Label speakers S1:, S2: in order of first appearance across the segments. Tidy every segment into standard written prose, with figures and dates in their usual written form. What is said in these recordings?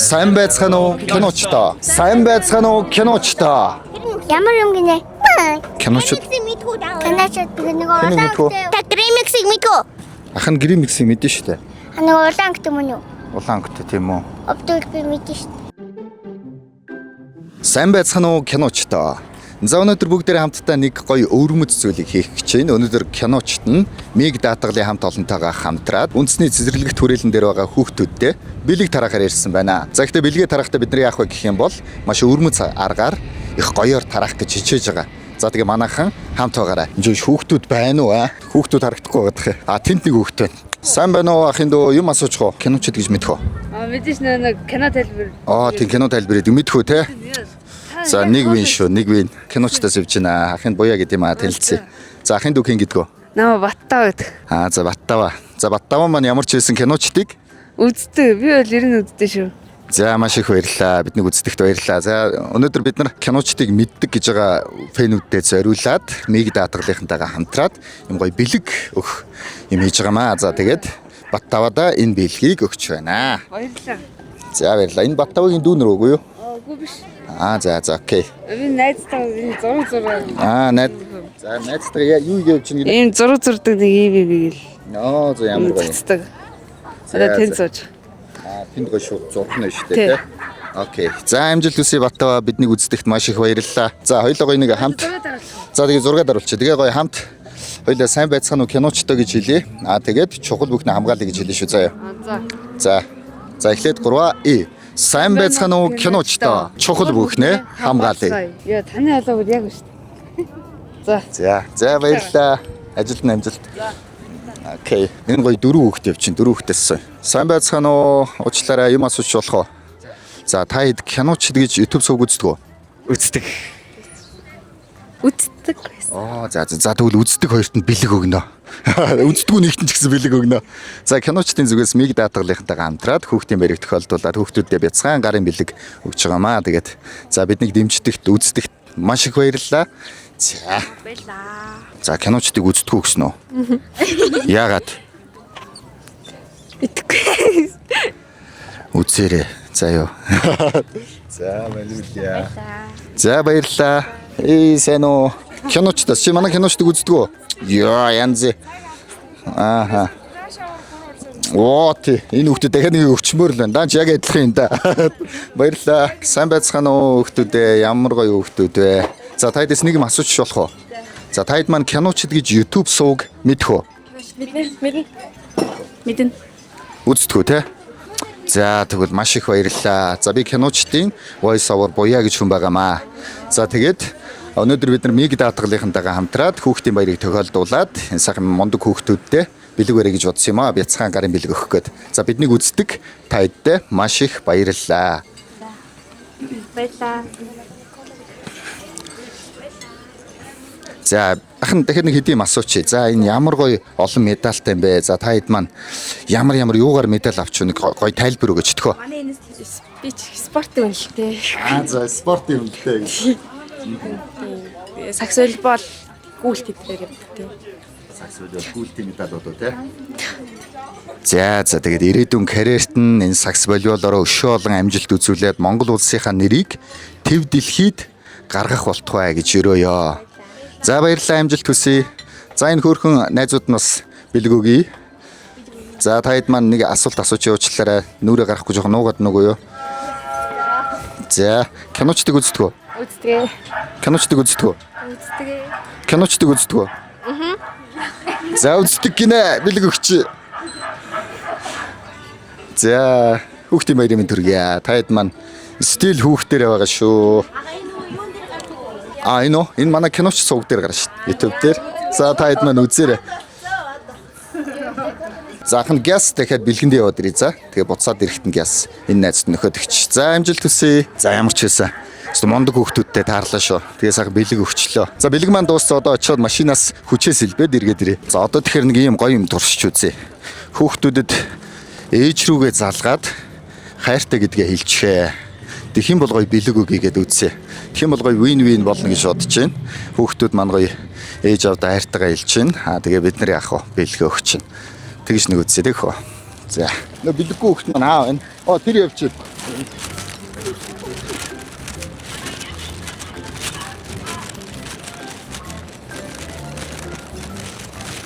S1: Сайн байцгаана уу киночтой. Сайн байцгаана уу киночтой.
S2: Ямар юм гинэ?
S1: Киночд.
S2: Киночд нэг улаан гримиксийг мэдгүй.
S1: Ахын гримиксийг мэдэн штэ.
S2: Нэг улаан гэдэг юм уу?
S1: Улаан гэдэг тийм үү?
S2: Обдол би мэдэн штэ.
S1: Сайн байцгаана уу киночтой. За өнөөдөр бүгдээрээ хамтдаа нэг гоё өвөрмөц зүйлийг хийх гэж байна. Өнөөдөр киночт нь Миг даатгалын хамт олонтойгоо хамтраад үндэсний цэцэрлэгт хүрээлэн дээр байгаа хүүхдүүдтэй бэлэг тараахаар ярьсан байна. За гэхдээ бэлгээ тарахдаа бид нар яах вэ гэх юм бол маш өвөрмөц аргаар их гоёор тараах гэж хичээж байгаа. За тэгээ манайхан хамт байгаарай. Энд хүүхдүүд байна уу? Хүүхдүүд харагдахгүй байгаа. Тэнд нэг хүүхд байна. Сайн байна уу ахын дөө юм асуучих уу? Киночд гэж мэдэх үү?
S3: Мэдээж нэг кино тайлбар.
S1: Тийм кино тайлбарыг мэдэх үү те? За нэг вин шүү, нэг вин киночтаас явж байна. Ахын буяа гэдэг юм танилцъя. За ахын дүү хин гэдгөө.
S3: Наа Баттаа гэдэг.
S1: За Баттава. За Баттава маань ямар ч хэлсэн киночдыг
S3: үздэг. Би бол ер нь үздэг шүү.
S1: За маш их баярлалаа. Биднийг үздэгт баярлалаа. За өнөөдөр бид нар киночдыг мэддэг гэж байгаа фэнүүдэд зориулаад Миг даатгалынхантайгаа хамтраад юм гоё бэлэг өгөх юм хийж байгаамаа. За тэгээд Баттавада энэ бэлгийг өгч байна.
S3: Баярлалаа.
S1: За баярлалаа. Энэ Баттавагийн дүүнэр үгүй юу?
S3: Үгүй биш.
S1: За окей.
S3: Би найзтайгаа энэ зураг.
S1: Найз. За найзтайгаа юу явж чинь гэдэг.
S3: Ийм зураг зурдаг нэг ийм гээл.
S1: За ямар гоё.
S3: Цацдаг. Одоо тэн зууж.
S1: Тэнд гоё шууд зурхна шүү дээ, тий. Окей. За амжилт хүсье Баттава, биднийг үздэгт маш их баярлалаа. За хоёулаа гоё нэг хамт. За тэгээ зураг даруулчих. Тэгээ гоё хамт хоёулаа сайн байцгаана уу киночтой гэж хэлье. Тэгээд чухал бүхний хамгаалъя гэж хэлье шүү заяа. За эхлээд 3 Сайн байцгаана уу киночтой. Чухал бүхнээ хамгаалъя.
S3: Яа таны халууг яг шүү дээ.
S1: За баярлалаа. Ажилд нь амжилт. Окей. Энэ гоё 4 хүүхэд явчихин. 4 хүүхдээс. Сайн байцгаана уу? Уучлаарай юм асууч болох уу? За та хэд киночд гэж YouTube сувг үздэг үү? Үздэг. За тэгвэл үздэг хоёрт нь бэлэг өгнө. Үздэггүй нэгтэн ч гэсэн бэлэг өгнө. За киночдын зүгээс Миг даатгалынхантайгаа хамтраад хүүхдийн баярыг тохиолдуулаад хүүхдүүдэд бяцхан гарын бэлэг өгч байгаамаа. Тэгээд за биднийг дэмждэгт үздэгт маш их баярлалаа. За киночдыг үздэггүй гэсэн үү? Яагаад?
S3: Итгэхгүй.
S1: Үзээрэй. За ёо. За баярлалаа. За баярлалаа. Сайн уу? Киночдоос чи манай киночдыг үздэг үү? Яа янз. Энэ хүүхдэд дахиад нэг өвчмөр л байна. Даанч яг адилхан юм да. Баярлалаа. Сайн байцгаана уу хүүхдүүдээ? Ямар гоё хүүхдүүд вэ? За та дэс нэг юм асууч болох уу? За та хэд маань киночд гэж YouTube сувг мэдэх үү?
S3: Мэдэн.
S1: Үздэг үү те? За тэгвэл маш их баярлалаа. За би киночдын voice over буяа гэж хүн байгаамаа. За тэгээд өнөөдөр бид нар Миг даатгалынхантайгаа хамтраад хүүхдийн баярыг тохиолдуулаад энэ сайхан мундаг хүүхдүүдтэй бэлэг барай гэж бодсон юм аа. Бяцхан гарын бэлэг өгөх гээд. За биднийг үздэг та хэдтэй маш их баярлалаа.
S3: Баярлалаа.
S1: За ахын дахиад нэг хэдийн асууч. За энэ ямар гоё олон медальтай юм бэ? За та хэд маань ямар юугаар медаль авч нэг гоё тайлбар өгөөч төхөө.
S3: Манай энэ би спортын үнэлтэй.
S1: За спортын үнэлтэй гэж.
S3: Сакс волейбол гүйлт гэдгээр явдаг тийм.
S1: Сакс волейбол гүйлтийн медалууд уу те. За тэгээд ирээдүйн карьерт нь энэ сакс волейболоор өшөө олон амжилт үзүүлээд Монгол улсынхаа нэрийг төв дэлхийд гаргах болтугай гэж өрөөё. За баярлалаа амжилт хүсье. За энэ хөөрхөн найзууд нь бас бэлэг өгье. За та хэд маань нэг асуулт асууж явуучлаарай. Нүрээ гарахгүй жоохон нуугаад нүгөө юу. За киночдыг үздэг үү?
S3: Үздэг.
S1: Киночдыг үздэг үү?
S3: Үздэг.
S1: Киночдыг үздэг үү? За үздэг гинэ бэлэг өгч. За хүүхдийн баярын мэнд хүргье. Та хэд маань стил хүүхдэрээ байгаа шүү. Энэ манай киноч сувг дээр гарна шүү. YouTube дээр. За та хэд маань үзээрэй. За ахын газ дахиад бэлгэндээ яваад ирээ. За тэгээ буцаад ирэхтэн газ энэ найзд нөхөд өгч. За амжилт хүсье. За ямар ч байсан. Мондог хүүхдүүдтэй таарлаа шүү. Тэгээ сайхан бэлэг өгчлөө. За бэлэг маань дууссан. Одоо очиод машинаас хүчээс илбээд эргээд ирээ. За одоо тэгэхээр нэг юм гоё юм туршиж үзье. Хүүхдүүдэд ээж рүүгээ залгаад хайртай гэдгээ хэлчихээ. Тэгэх юм бол гоё бэлэг өгье гэдээ үзье. Тэгэх юм бол гоё win-win болно гэж бодож байна. Хүүхдүүд маань гоё ээж авдаа хайртайгаа хэлж байна. Тэгээ бид нар яах вэ? Бэлгээ өгч байна. Тэгж нэг үзье тэгэх үү. За. Нөө бэлэггүй хүүхд маань аав энэ. Тэр явчих.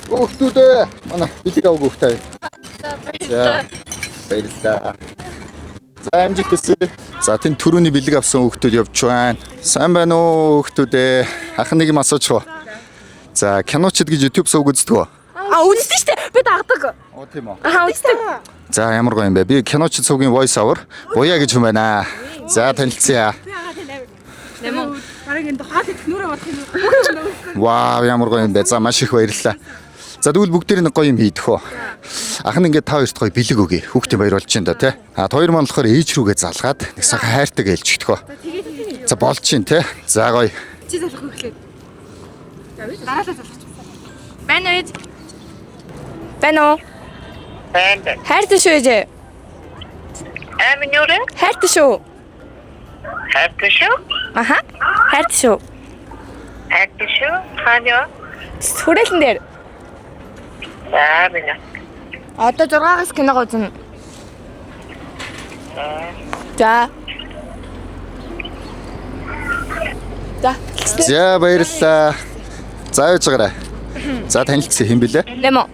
S1: Хүүхдүүдээ манай бэлэг авах хүүхдээ. За баярлалаа. За амжилт хүсье. За тэн түрүүний бэлэг авсан хүүхдүүд явж байна. Сайн байна уу хүүхдүүдээ? Ах нэг юм асуучих уу? За киночд гэж YouTube сувг үздэг үү?
S3: Үздэг штэ. Би дагдаг.
S1: Оо тийм үү.
S3: Үздэг.
S1: За ямар гоё юм бэ? Би киночд сувгийн voice over буяа гэж юм байна. За танилцъя.
S3: Нэмэн. Бараг энэ хаалт нүрэ бодох юм.
S1: Вау ямар гоё юм бэ? За маш их баярлалаа. За тэгвэл бүгдээр нэг гоё юм хийдэх үү. Ах нь ингээд та хоёрт гоё бэлэг өгье. Хүүхдийн баяр болж чинь да тий. А хоёр маань болохоор ээж рүүгээ залгаад нэг сахан хайртайгаа хэлчихдэх үү. За болж чинь тий. За гоё.
S3: Чи залах хөглөө. Дараалал залах. Байна уу? Байна уу?
S4: Байна.
S3: Хайртай шүү ээж.
S4: Амин юу вэ?
S3: Хайртай шүү.
S4: Хайртай шүү.
S3: Аха. Хайртай шүү.
S4: Хайртай шүү. Хаана?
S3: Хүрээлэн дээр.
S4: За бина.
S3: Одоо 6-аас киног үзнэ. За. За.
S1: За баярлалаа. За яаж байгаарай. За танилцсан хэм бэлээ?
S3: Лемо.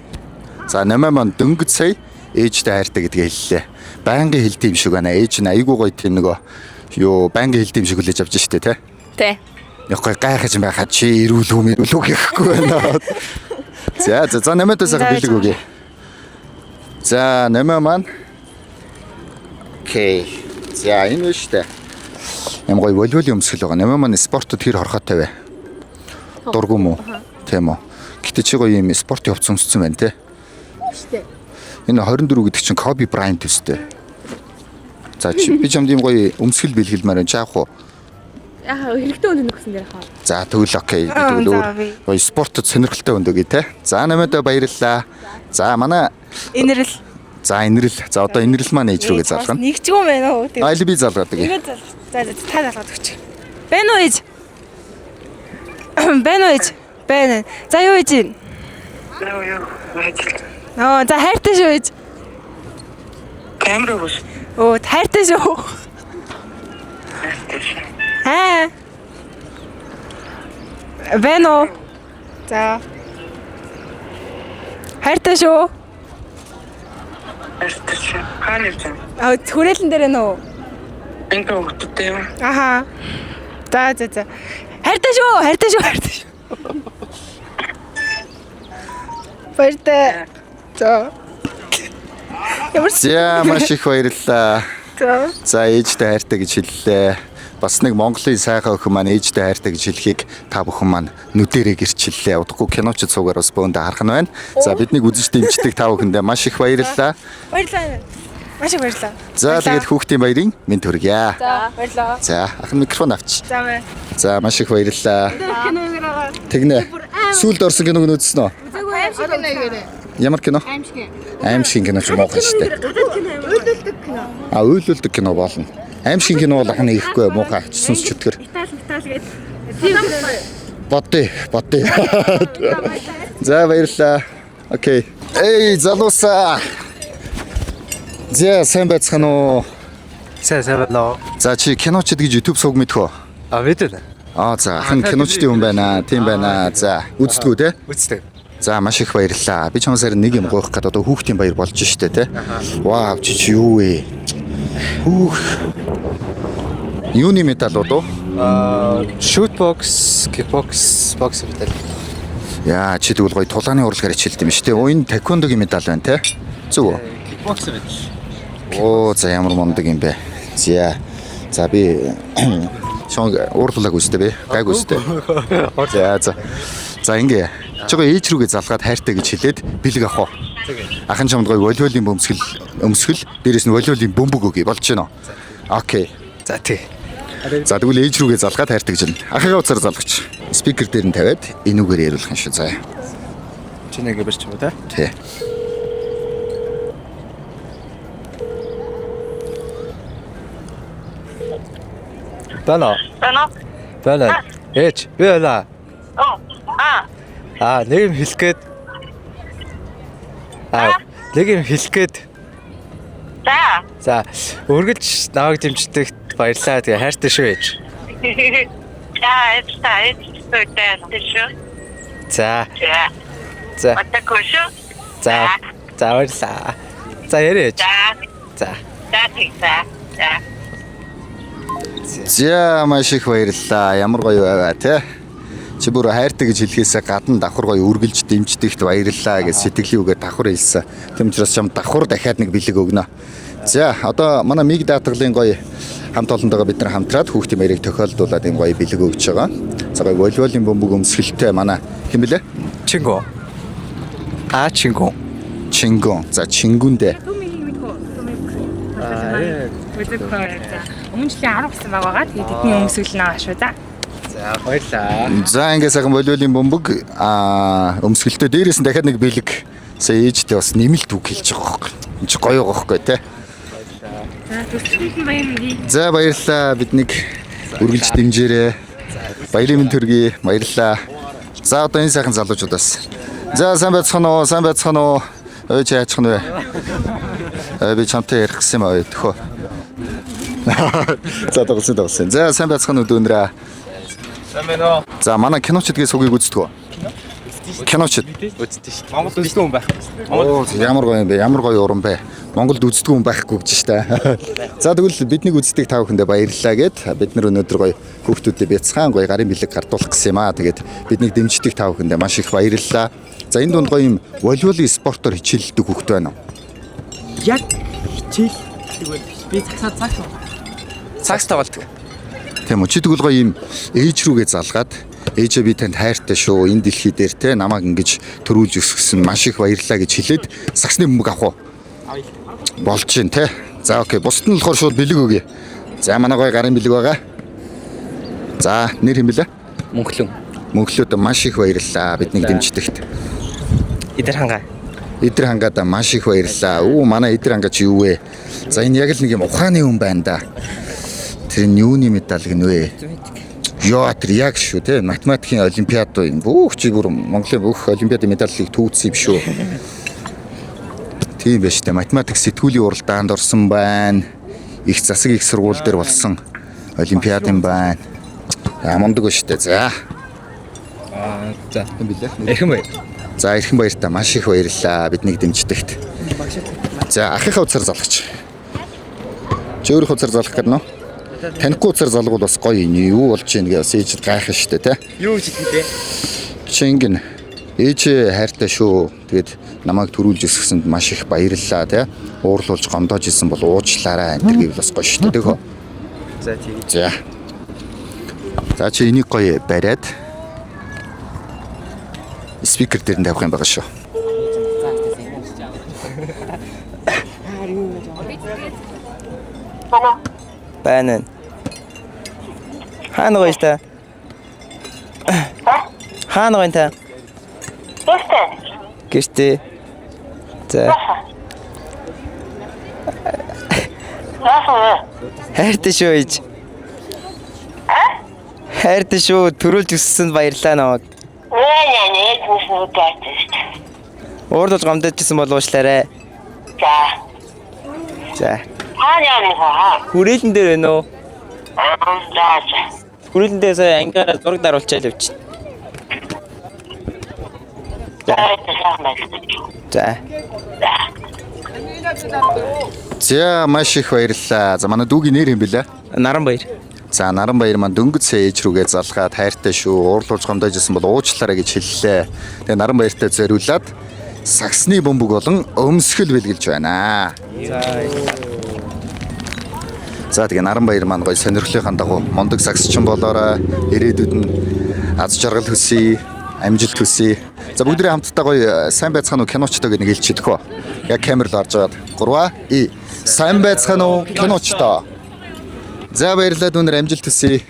S1: За намаа маань дөнгөж сая ээжтэй хайртай гэдгээ хэллээ. Байнгын хэлдэг юм шиг байна. Ээж нь айгүй гоё тийм нөгөө юу байнгын хэлдэг юм шиг хүлээж авч штэ тий.
S3: Тэ.
S1: Яхгүй гайхаж байхад чи ирүүл үү гэхгүй байна. За намаатаа сайхан бэлэг өгье. За намаа маань. Окей. За энэ штэ. Ямар гоё волейбол өмсгөл байгаа. Намаа маань спортод хэр хорхотой вэ? Дургу мó? Тийм үү. Гэтэ чи гоё юм спорт явц өмссөн байна те.
S3: Штэ.
S1: Энэ 24 гэдэг чинь Коби Брайант өстэй. За чи би чамд юм гоё өмсгөл бэлгэлмээр байна. Чаах уу?
S3: Яха хэрэгтэй өндөр гэсэн дээр хаа.
S1: За тэгвэл окей. Тэгвэл гоё спортод сонирхолтой өндөг те. За намайдаа баярлалаа. За манай
S3: Инэрл.
S1: за инэрл. За одоо инэрл маань ээж рүүгээ залгана.
S3: Нэгчгүй байна уу?
S1: Айл би залгадаг.
S3: Ингээд залгах. За та залгаад өгч. Байна уу ээж? Байна уу ээж? Байна. За юу ээж?
S4: Юу.
S3: Оо за хайртай шүү ээж.
S4: Камера үс.
S3: Оо хайртай шүү. Аа. Байна уу? За. Хайртай шүү.
S4: Хаана явж байна?
S3: Аа хүрээлэн дээр байна уу?
S4: Энд хөвгттэй юм.
S3: Аха. За. Хайртай шүү. Баяртай. За.
S1: За маш их баярлалаа.
S3: За.
S1: За ээжтэй хайртай гэж хэллээ. Бас нэг Монголын сайхан охин маань ээжтэй хайртай гэж хэлхийг та бүхэн маань нүдэрээ гэрчиллээ. Удахгүй киночд суугаар бас бөөндө харах нь байна. За биднийг үзэж дэмждэг та бүхэндээ маш их баярлалаа.
S3: Баярлалаа. Маш их баярлалаа.
S1: За тэгээд хүүхдийн баярын мэд хүргье.
S3: За баярлалаа.
S1: За ах микрофон авч.
S3: За бай.
S1: За маш их баярлалаа.
S3: Киногээрээ.
S1: Тэгнэ. Сүүлд орсон киног нь үзсэн үү?
S3: Киногээрээ.
S1: Ямар кино? Аимшиг кино ч муухан шүү дээ.
S3: Үйлдэлдэг кино.
S1: А үйлдэлдэг кино болно. Аимшиг кино бол ахна ихгүй муухай авчихсан ч өтгөр.
S3: Метал гэдэг.
S1: Бодъё. За баярлалаа. Окей. Эй залуусаа. За сайн байцгаана уу?
S5: Сайн байна уу?
S1: За чи киночд гэж YouTube сувг мэдэх үү?
S5: Мэдэн.
S1: За ахын киночдын хүн байна. Тийм байна. За үздэггүй те?
S5: Үзтээ.
S1: За маш их баярлалаа. Би чамсаар нэг юм гоох гэдэг одоо хүүхдийн баяр болж штэ те. Вау чи юу вэ? Хүүх. Юуны медалууд уу?
S5: Shoot box, kickbox, box медаль.
S1: Яа чи тэгвэл гоё тулааны урлагаар хичээлдэг юм шүү дээ. Энэ таеквондогийн медаль байна те. Зүг үү?
S5: Kickbox медаль.
S1: Оо за ямар мундаг юм бэ. За би шон уурлалаг үстэй би. Гайг үстэй. За ингээ. Чигээ ээж рүүгээ залгаад хайртай гэж хэлээд бэлэг авах уу? Ахын чамд гоё волейболын өмсгөл дээрээс нь волейболын бөмбөг өгье болж байна уу? Окей.
S5: За тий.
S1: За тэгвэл ээж рүүгээ залгаад хайртай гэж байна. Ахыгаа уцаар залгач. Спикер дээр нь тавиад энүүгээр яриулах юм шүү. За.
S5: Чи нэг барьч юм уу та?
S1: Тий.
S5: Байна. Ээж, би байна. Нэг юм хэлэх гээд. Нэг юм хэлэх гээд. За үргэлж намайг дэмждэгт баярлалаа. Тэгээ хайртай шүү ээж. За. За. За. За баярлалаа. За яриач. За.
S1: За маш их баярлалаа. Ямар гоё байваа те. Чи бүр хайртай гэж хэлхээсээ гадна давхар гоё үргэлж дэмждэгт баярлалаа гэж сэтгэлийн үгээ давхар хэлсэн. Тэм учраас чам давхар дахиад нэг бэлэг өгнө. За одоо манай миг даатгалын гоё хамт олондоо бид нар хамтраад хүүхдийн баярыг тохиолдуулаад энэ гоё бэлэг өгч байгаа. За гоё волейболын бөмбөг өмсгөлтэй манай хэн блэ?
S5: Чингу. Чингу.
S1: Чингун. За чингүндээ.
S3: Өмнө жилийн 10 гэсэн байгаа. Тэгээд тэдний өмсгөл байгаа шүү да.
S5: За баярлалаа.
S1: За ингээ сайхан волейболын бөмбөг өмсгөлтэй дээрээс нь дахиад нэг бэлэг сая ээжтэй бас нэмэлт үг хэлж байгаа байхгүй. Энд чи гоё байгаа байхгүй те.
S3: За төсөлтийн баяр.
S1: За баярлалаа биднийг үргэлж дэмжээрэй. Баярын мэнд төргий. Баярлалаа. За одоо энэ сайхан залуучуудаас. За сайн байцгаана уу? Сайн байцгаана уу? Ой чи яачих нь вэ? Би чамтай ярих гэсэн юм аа төхөө. За тоглосон. За сайн байцгаана уу дүүнрээ.
S5: Сайн байна уу?
S1: За манай киночдгийн сугийг үздэг үү? Киночд
S5: Үздэг шүү. Монгол үздэг хүн байх.
S1: Оо ямар гоё юм бэ? Ямар гоё уран бэ? Монголд үздэг хүн байхгүй гэж штэ. За тэгвэл биднийг үздэг та бүхэндээ баярлалаа гэд бид нар өнөөдөр гоё хүүхдүүдэд бяцхан гоё гарын бэлэг гардуулах гэсэн юм аа. Тэгээд биднийг дэмждэг та бүхэндээ маш их баярлалаа. За энэ дунд гоё юм волейболын спортоор хичээлдэг хүүхд байна уу?
S3: Яг хичээлдэг байл. Би цагс тоглодог.
S1: Тийм үү? Чи тэгвэл гоё юм ээж рүүгээ залгаад ээжээ би танд хайртай шүү. Энэ дэлхий дээр те намайг ингэж төрүүлж өсгсөн маш их баярлалаа гэж хэлээд сагсны бөмбөг авах уу? Болж гин те. За окей. Бусд нь болохоор шууд бэлэг өгье. За манай гоё гарын бэлэг байгаа. За нэр хэм бэлээ?
S5: Мөнхлөн.
S1: Мөнхлөөд маш их баярлалаа биднийг дэмждэгт.
S5: Идэр хангаа.
S1: Идэр хангаада маш их баярлалаа. Өө манай идэр хангаа чи юу вэ? За энэ яг л нэг юм ухааны хүн байна да. Тэр нь юуны медаль гинвэ? Яа тэр яг шүү те математикийн олимпиад юм. Бүх чи бүр Монголын бүх олимпиадын медалийг түүцсэн юм шүү. Тийм байж та математик сэтгүүлийн уралдаанд орсон байна. Их засаг их сургууль дээр болсон олимпиадын байна. Мундаг шүү дээ. За.
S5: За
S1: юм билээ.
S5: Эрхэн баяр.
S1: За эрхэн баяртай маш их баярлалаа биднийг дэмждэгт. За ахихаа уцаар залгач. Чи өөрөө уцаар залгах гэдэг нь танихгүй уцаар залгуул бас гоё юм. Юу болж ийн гэж ээжд гайхах штэ те.
S5: Юу гэж хэлээ?
S1: Чингэн ээж хайртай шүү. Тэгээд намайг төрүүлж өсгсөнд маш их баярлалаа те. Уурлуулж гомдоож исэн бол уучлаарай энэ гэвэл бас гоё штэ тэхөө.
S5: За тийм.
S1: За. За чи энийг гоё бариад спикер дээр нь тавих юм байгаа шүү.
S6: Байна. Хаана гоё та? Хаана гоё та? Гэртээ. За. Хайртай шүү ээж. Хайртай шүү. Төрүүлж өссөнд баярлалаа намайг. Уурлуулж гомдожсэн бол уучлаарай. За. Хүрээлэн дээр байна уу? Хүрээлэн дээр сая ангиараа зураг даруулчаал явчих. За.
S1: За маш их баярлалаа. За манай дүүгийн нэр юм бэлээ?
S6: Наранбаяр.
S1: За Наранбаяр маань дөнгөж сая ээж рүүгээ залгаад хайртай шүү. Уурлуулж гомдож исэн бол уучлаарай гэж хэллээ. Тэгээ Наранбаяртай зориулаад сагсны бөмбөг болон өмсгөл бэлгэлж байна. За тэгээ Наранбаяр маань гоё сонирхлынхаа дагуу мундаг сагсчин болоорой. Ирээдүйд нь аз жаргал хүсье, амжилт хүсье. За бүгдээ хамтдаа гоё сайн байцгаана уу киночтой гэж нэг хэлчихдэг хөө. Яг камер л орж аваад 3 сайн байцгаана уу киночтой. За баярлалаа дүүнэр амжилт хүсье.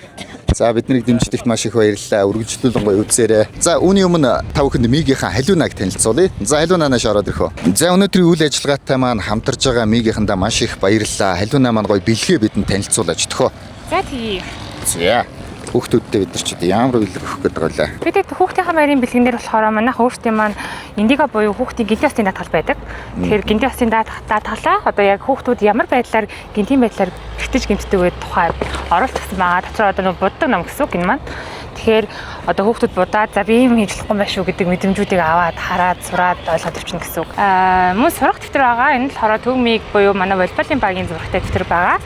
S1: За биднийг дэмждэгт маш их баярлалаа. Үргэлжлүүлэн гоё үзээрэй. За үүний өмнө та бүхэнд мигийнхаа халиунаг танилцуулъя. За халиунаанаас ороод ирэх. За өнөөдрийн үйл ажиллагаатай маань хамтарж байгаа мигийнхандаа маш их баярлалаа. Халиунаа маань гоё бэлгээ бидэнд танилцуулж өгөх.
S3: За тий.
S1: За Хүүхдүүдтэй бид нар ч одоо ямар бэлэг өгөх гэдэг байлаа.
S7: Тэгээд хүүхдийн байрын бэлгэнээр болохоор манайх өөрсдийн маань индиго буюу хүүхдийн гинти осын даатгал байдаг. Тэгэхээр гинти осын даатгалаа одоо яг хүүхдүүд ямар байдлаар гинтийн байдлаар бэртэж гэмтдэг вэ тухай оролт өгсөн байгаа. Дотроо одоо нэг буддаг ном гэсэн үг энэ маань. Тэгэхээр одоо хүүхдүүд будаад за би юм хийж болохгүй байх шүү гэдэг мэдрэмжүүдийг аваад хараад сураад ойлгоод өвчнө гэсэн үг. Мөн сурах дэвтэр байгаа. Энэ л хороо төгмийг буюу манай волейболын багийн зурагтай дэвтэр байгаа.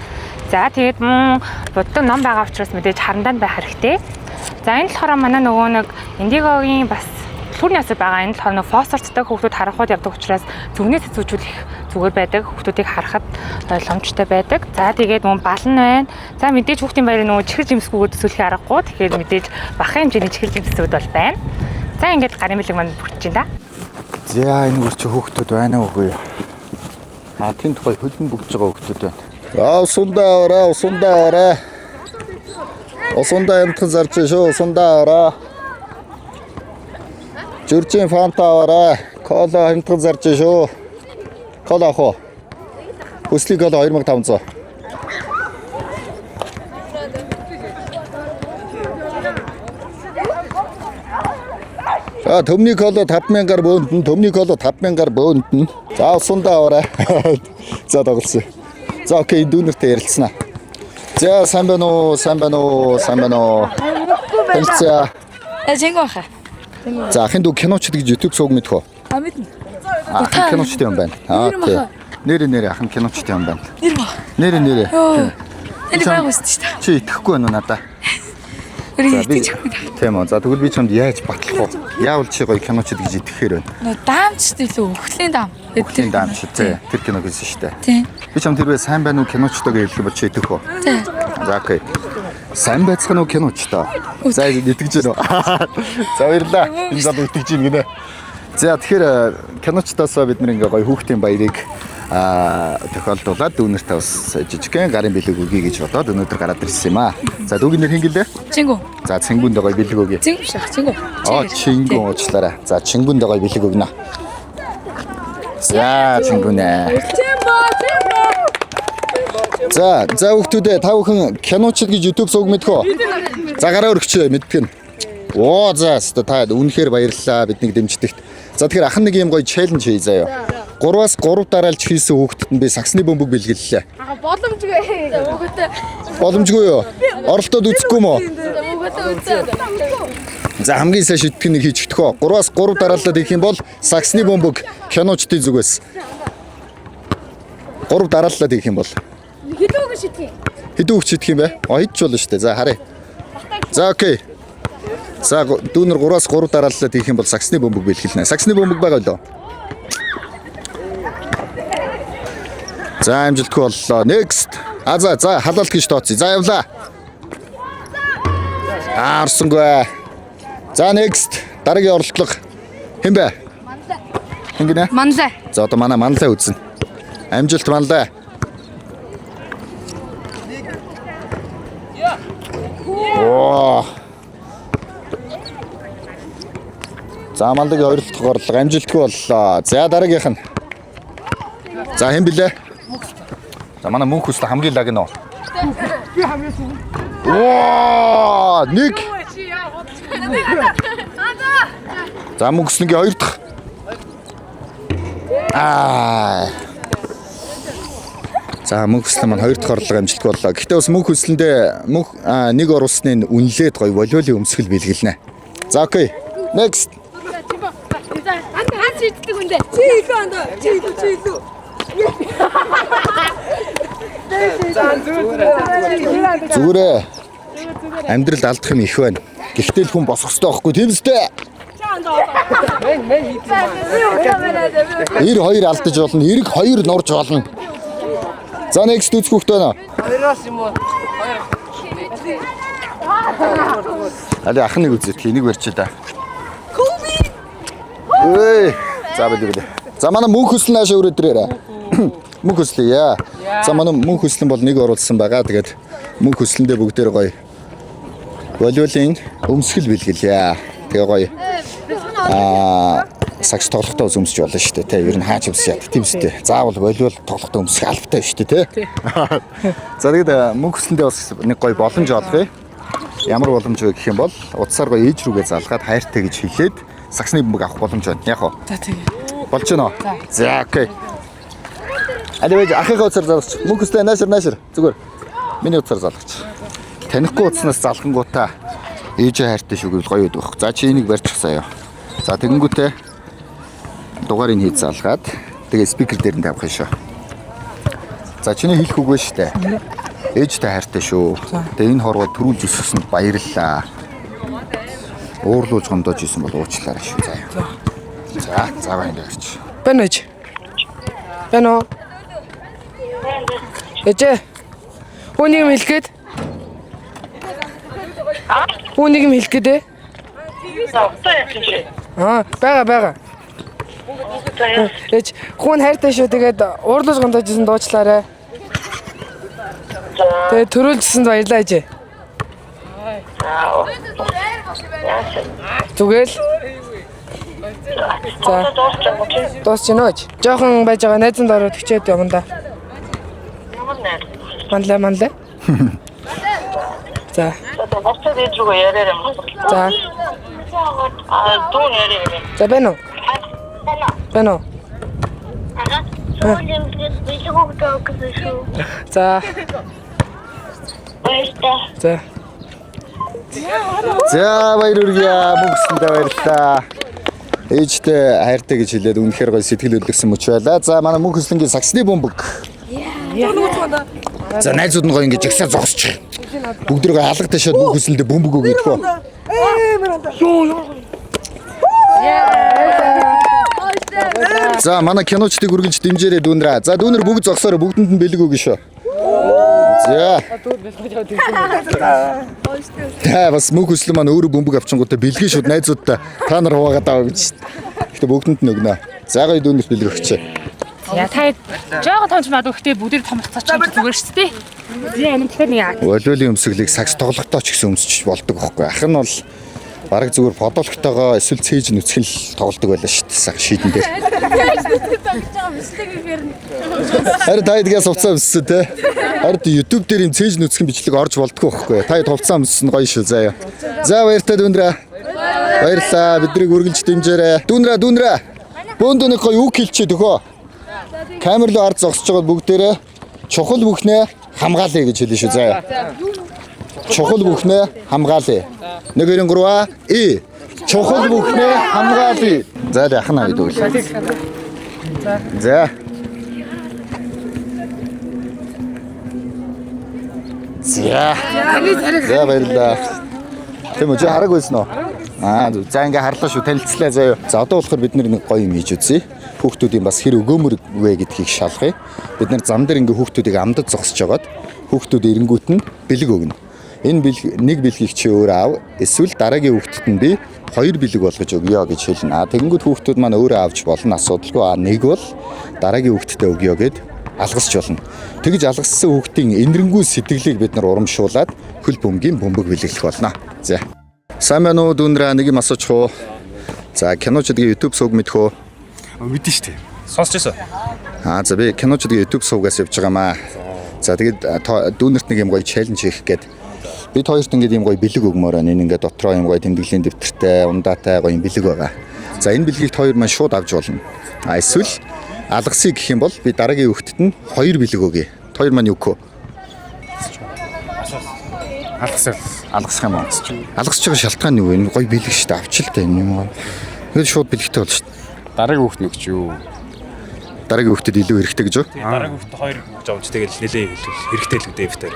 S7: За тэгээд мөн буддаг ном байгаа учраас мэдээж харандаа байх хэрэгтэй. За энэ болохоор манай нөгөө нэг индигогийн бас түлхүүрний асар байгаа. Энэ болохоор нөгөө фосфорцтой хүүхдүүд харахад явдаг учраас зүгнээс зүүжүүлэх зүгээр байдаг. Хүүхдүүдийг харахад ойлгомжтой байдаг. За тэгээд мөн балан байна. За мэдээж хүүхдийн баярын нөгөө чихэр жимсгүүгээр төсөөлөх аргагүй. Тэгэхээр мэдээж бахын хэмжээний чихэр жимсгүүд бол байна. За ингээд гарын бэлэг маань бүрдэж байна да.
S1: За энэ үрч хүүхдүүд байна уугүй. Тэн тухай хөлбөн бүгж байгаа хүүхдүүд байна. Усундаа. Усундаа амтхан зарж шүү. Усундаа. Жүржин фанта аваарай. Кола амтхан зарж шүү. Кола хоо. Хүслийг кола 2500. За төмний кола 5000-аар бөөндөн, төмний кола 5000-аар бөөндөн. За усундаа аваарай. За тоглосон. За окей, дүүнэртэй ярилцсанаа. За сайн байна уу? Хэлцээ.
S3: Жинго хаа.
S1: За ахын дүү киноч гэж YouTube сууг мэдэх үү?
S3: Мэднэ.
S1: Ахын киночтой юм байна. Окей. Нэрээ ахын киночтой юм байна. Нэрээ.
S3: Энэ байгуулсан шүү дээ.
S1: Чи итгэхгүй байна уу надаа? Тийм үү. За тэгвэл би чамд яаж батлах вэ? Яавал чи гоё киночд гэж итгэхээр байна.
S3: Нөө даамчтай лөө өхлийн даам.
S1: Өхлийн даам шүү дээ. Тэр кино гэсэн шүү дээ.
S3: Тийм.
S1: Би чамд тэрвээ сайн байна уу киночтой гэж хэлэх бол чи итгэх үү?
S3: Тийм.
S1: За окей. Сайн байцгаана уу киночтой? За итгэж байна уу? За баярлаа. Энэ залуу итгэж байна гинэ. За тэгэхээр киночтоосоо бид нэг гоё хүүхдийн баярыг тохиолдуулаад дүүнэртээ бас жижигхэн гарын бэлэг өгье гэж бодоод өнөөдөр гараад ирсэн юм аа. За дүүгийн нэр хин гэлээ?
S3: Чингү.
S1: За Цингүнд гоё бэлэг өгье.
S3: Чингү шах, чингү.
S1: Чингү уучлаарай. За Чингүнд гоё бэлэг өгнө. За Чингүнэ. За хүүхдүүдээ та бүхэн киночд гэж YouTube сууг мэдэх үү? За гараа өргөчөө мэддэг нь. Оо за та үнэхээр баярлалаа биднийг дэмждэгт. За тэгэхээр ахын нэг юм гоё челленж хий заяа. 3-аас 3 дараалж хийсэн хүүхдэд нь би саксны бөмбөг бэлгэллээ.
S3: Боломжгүй.
S1: Боломжгүй юу? Оролдоод үзэхгүй мó? За хамгийн сайн шийдэх нэг хийж өгдөхөө. 3-аас 3 дараалаад ирэх юм бол саксны бөмбөг киночдын зүгээс. 3 дараалаад ирэх юм бол. Хэдэн үг шийдэх юм бэ? Хийдэж болно шүү дээ. За харъя. За окей. За дүүнэр 3-аас 3 дараалаад ирэх юм бол саксны бөмбөг бэлгэлнэ. Саксны бөмбөг байгаа лөө? За амжилтгүй боллоо. Next. За халаалт гэж тооцъё. За явлаа. Арсангүй. За next. Дараагийн оролдлого хэн бэ? Хэн гинэ?
S3: Манлай.
S1: За одоо манай манлай үзнэ. Амжилт манлай. Оо. За манлайгийн хоёр дахь орлого амжилтгүй боллоо. За дараагийнх нь. За хэн блэ? За манай мөнх хүслэ хамгийн лаг нөө. Би хамгийн сүм. Оо, нэг. За мөнх хүслэнгийн хоёр дахь. За мөнх хүслэн маань хоёр дахь орлого амжилтгүй боллоо. Гэхдээ бас мөнх хүслэндээ нэг оруулсны үнэлээд гоё волейболын өмсгөл бэлгэлнэ. За окей. Next.
S3: Хан шийддэг үндэ. Чи илүү андаа. Чи илүү.
S1: Зүгээрээ амьдрал алдах юм их байна. Гэхдээ л хүн босох хэрэгтэй байхгүй тийм үстэй. 92 алдаж болно, 92 нурж болно. За next үзэх хүүхд байна. Хоёроос юм уу? Али ах нэг үзэх, энийг барьчих та. Эй, за бэлээ. За манай мөнх хүслэн нааш өрөөд ирээрээ. Мөнх хүслээ. За манай мөнх хүслэн бол нэг оруулсан байгаа. Тэгээд мөнх хүслэндээ бүгдээр гоё волейболын өмсгөл бэлгэлээ. Тэгээ гоё сакс тоглохтой өмсөж болно шүү дээ. Тэ ер нь хаач өмсөж яд. Тийм шүү дээ. Заавал волейбол тоглохтой өмсөх албатай шүү дээ, тэ. За тэгээд мөнх хүслэндээ бас нэг гоё боломж олгоё. Ямар боломж вэ гэх юм бол утсаар гоё ээж рүүгээ залгаад хайртай гэж хэлээд сагсны бөмбөг авах боломж байна. Яг уу.
S3: За тэгээ.
S1: Болж байна уу? За окей. Алив ахыгаа утсаар залгач. Мөнхөстэй наашир зүгээр. Миний утсаар залгач. Танихгүй утаснаас залхангуудаа ээжээ хайртай шүү гэвэл гоё байдаг байхгүй. За чи энийг барьчих заяа. За тэгэнгүүтээ дугаарыг хийж залгаад тэгээ спикер дээр нь тавих шүү. За чиний хэлэх үг байна шүү дээ. Ээжтэй хайртай шүү. Тэгээ энэ хорвоо төрүүлж өсгсөнд баярлалаа. Уурлуулж гомдож исэн бол уучлаарай шүү заяа. За байна гэж.
S3: Бэнэ ээж. Бэнэ. Ээж. Хүнийг мэлгээд. Хүнийг мэлгээд ээ. Бага. Ээж хүн хайртай шүү тэгээд уурлуулж гомдож исэн дуучлаарай. Тэгээд төрүүлжсэнд баярлалаа ээж. Түгээл. За. Дуусч гинөө. Жохон байж байгаа найзанд ороод өчөөд явна да. Манлаа. За. За. За бэнэ. За. За.
S1: За баяр хүргэе. Мөнгөсөндөө баярлалаа. Ээжтэй хайртай гэж хэлээд үнэхээр гоё сэтгэл хөдлөсөн мөч байлаа. За манай мөнхөслөнгийн сагсны бөмбөг. За найзууд нь гоё ингэж жагсаа зогсчих. Бүгдрөө хаалгатай шууд мөнхөслөндөө бөмбөг өгөө гэдэггүй. За манай киночдыг үргэлж дэмжээрэй дүүнраа. За дүүнэр бүгд зогсоорой, бүгдэнд нь бэлэг өгнө шүү. За. Бас мөнхөслөн маань өөрөө бөмбөг авчингуудаа бэлгийн шууд найзуудтай та нар хуваагаад аваа гэж. Гэтэ бүгдэнд нь өгнө. За гоё дүүнэр бэлэг өгчээ.
S7: Яа та жоо томч маад өгтөө бүгд том цацаач зүгээр шүү дээ. Зэ энэ тэгэхээр нэг
S1: Волейболын өмсгөлийг сагс тоглохтой ч гэсэн өмсөж болдог байхгүй. Ах нь бол бараг зүгээр подологтойгоо эсвэл цээж нүцгэл тоглодог байлаа шүү дээ. Сах шийдэн дээр. Харин та идгээс хувцас өмссөн те. Харин YouTube дээр юм цээж нүцгэн бичлэг орж болдгоо байхгүй. Та хувцас өмссөн гоё шүү заяа. За баяртай дүүнраа. Баярлаа. Биднийг үргэлж дэмжээрэй. Дүүнраа. Бөөндөө нэг гоё үг хэлчихээ төхөө. Камер руу ард зогсож байгаа бүгдээрээ чухал бүхнээ хамгаалъя гэж хэлсэн шүү заяа. Чухал бүхнээ хамгаалъя. 1 2 3 чухал бүхнээ хамгаалъя. За яхана гэдэг үл. За. За баярлалаа. Тэм үү хараг байсан уу? За ингээ харлаа шүү танилцлаа заяа. За одоо болохоор бид нэг гоё юм хийж үзье. Хүүхдүүдийн бас хэр өгөөмөр вэ гэдгийг шалгая. Бид нар зам дээр ингээ хүүхдүүдийг амдад зогсож жагаад хүүхдүүд эренгүүт нь бэлэг өгнө. Энэ нэг бэлгийг чи өөрөө ав. Эсвэл дараагийн хүүхдэд нь би 2 бэлэг болгож өгье гэж хэлнэ. Тэгэнгүүт хүүхдүүд маань өөрөө авч болно асуудалгүй. Нэг бол дараагийн хүүхдэд өгье гэд алгасч болно. Тэгж алгассан хүүхдийн энэрэнгүй сэтгэлийг бид нар урамшуулад хөл бөмбөгийн бөмбөг бэлэглэх болно. За. Сайн байна уу дүүнраа нэг юм асуучих уу? За киночдгийн YouTube сувг мэдэх үү?
S5: Мэдэн штэ. Сонсч байсан.
S1: За би киночдгийн YouTube сувгаас явж байгаамаа. За тэгээд дүүнерт нэг юм гоё челленж хийх гээд бид хоёрт ингээд юм гоё бэлэг өгмөр байна. Энэ ингээд дотроо юм гоё тэмдэглэлийн дэвтэртэй, ундаатай гоё юм бэлэг байгаа. За энэ бэлгийг хоёр маань шууд авч болно. Эсвэл алгасыг гэх юм бол би дараагийн хүүхдэд нь 2 бэлэг өгье. Хоёр маань юу гэх вэ? Алгасах юм уу? Алгасч байгаа шалтгаан юу вэ? Энэ гоё бэлэг шүү дээ. Авчлаа энэ юм. Тэгээд шууд бэлэгтэй болж шүү дээ.
S5: Дараагийн хүүхд нөгч юу?
S1: Дараагийн хүүхдэд илүү хэрэгтэй гэж үү?
S5: Дараагийн хүүхд 2 гэж авч тэгэл нэлээ хэрэгтэй л үү дэвтэр.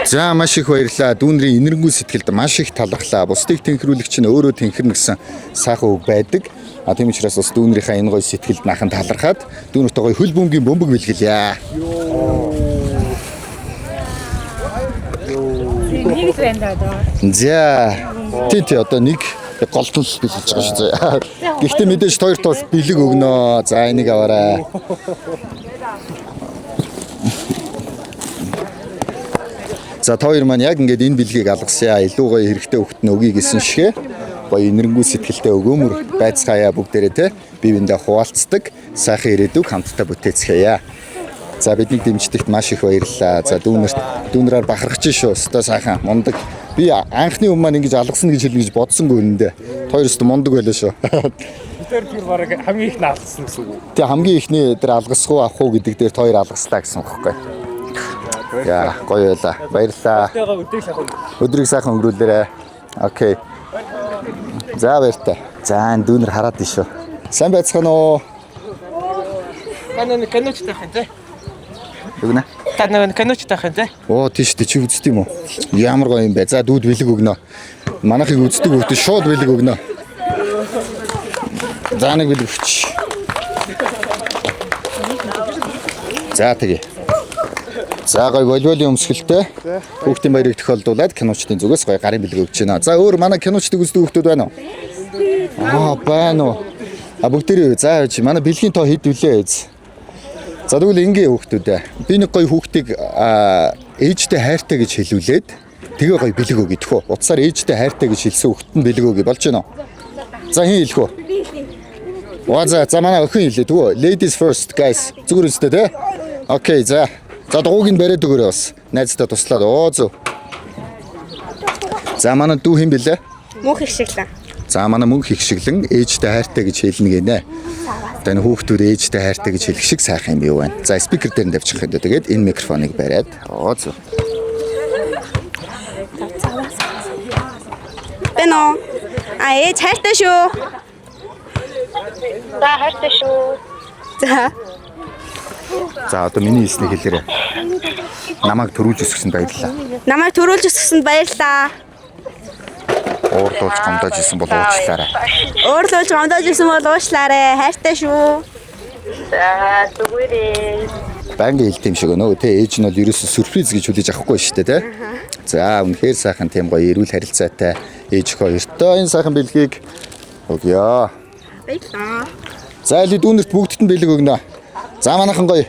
S1: За маш их баярлалаа. Дүүнрийн энэргүй сэтгэлд маш их талархлаа. Бусдыг тэнхрүүлэгч нь өөрөө тэнхэрнэ гэсэн сайхан үг байдаг. Тийм учраас бас дүүнрийнхаа энэ гоё сэтгэлд нахан талархаад дүүнэртээ гоё хөл бөмбөгийн бөмбөг бэлгэлье.
S7: нэг л байна даа.
S1: За тий одоо нэг голтол бэлгэж байгаа шүү заяа. Гэхдээ мэдээж хоёрт бас бэлэг өгнө. За энийг аваарай. За хоёр маань яг ингээд энэ бэлгийг алгасъя. Илүү гоё хэрэгтэй хөвгт нь өгье гэсэн шигэ. Гоё энэргүй сэтгэлтэй өгөөмөр байцгаая бүгдээрээ те бие биендээ хуваалцдаг. Сайхан ирээдүг хамтдаа бүтээцгээе. За биднийг дэмждэгт маш их баярлалаа. За дүүнрээр бахархаж шүү. Өстой сайхан мундаг. Би анхны өмнө маань ингэж алгасан гэж хэлнэ гэж бодсонгүй үнэндээ. Хоёр өстой мундаг байлаа шүү.
S5: Тэр баг хамгийн их наалсан гэсэн үг.
S1: Тэг хамгийн ихний дээр алгасгүй авах уу гэдэг дээр хоёр алгаслаа гэсэн үг байхгүй. Яа, гоё байлаа. Баярлалаа. Өдрийг сайхан өнгөрүүлээрэй. Окей. За баяртай. За энэ дүүнэр хараад ишөө. Сайн байцгаана уу?
S6: Каноч таах юм те.
S1: Өгнө.
S6: Танаа каноч таах юм те.
S1: Оо тийш тий чи үзт юм уу? Ямар гоё юм бэ? За дүүд бэлэг өгнө. Манайхыг үздэг хөлтөд шууд бэлэг өгнө. За нэг бэлэг өгч. За тэгээ. За гоё волейболын өмсгөлтэй. Хүүхдийн баярыг тохиолдуулаад киночдын зүгээс гоё гарын бэлэг өгч байна. За өөр манай киночдыг үздэг хүүхдүүд байна уу? Байна уу? Бүгдээрээ за чи манай бэлгийн тоо хэд вүлээ? За тэгвэл ингээ хүүхдүүд. Би нэг гоё хүүхдийг ээжтэй хайртай гэж хэлүүлээд тэгээ гоё бэлэг өгье тэхөө. Утсаар ээжтэй хайртай гэж хэлсэн хүүхдэд нь бэлэг өгье болж байна уу? За хин хэлэх үү? За манай охин хэлээ тэгвэл ladies first guys. Зүгээр үстэй те. Окей за. За дууг нь бариад өгөөрэй бас. Найзтай туслаад. Оо зөв. За манай дүү хэм бэлээ?
S2: Мөнх их шиглэн.
S1: За манай мөнх их шиглэн ээжтэй хайртай гэж хэлнэ гинэ. Одоо энэ хүүхдүүд ээжтэй хайртай гэж хэлэх шиг сайхан юм юу байна. За спикер дээр нь давчих юм даа. Тэгээд энэ микрофоныг бариад. Оо зөв.
S3: Бэнэ. Ээж хайртай шүү.
S2: За хайртай шүү.
S3: За.
S1: За одоо миний хэлснийг хэлээрэй. Намайг төрүүлж өсгсөнд баярлалаа.
S3: Намайг төрүүлж өсгсөнд баярлалаа.
S1: Уурлуулж гомдож исэн бол уучлаарай.
S3: Уурлуулж гомдож исэн бол уучлаарай. Хайртай шүү.
S2: За зүгээрээ.
S1: Бангийн хэлт юм шиг өнөө тэ ээж нь бол ерөөсө сюрприз гэж хүлээж авахгүй шүү дээ тэ. За үнэхээр сайхан тийм гоё эрүүл харилцаатай ээж хоёртой энэ сайхан бэлгийг өгье.
S3: Баярлалаа.
S1: За ли дүүнерт бүгдд нь бэлэг өгнө. За манайхан гоё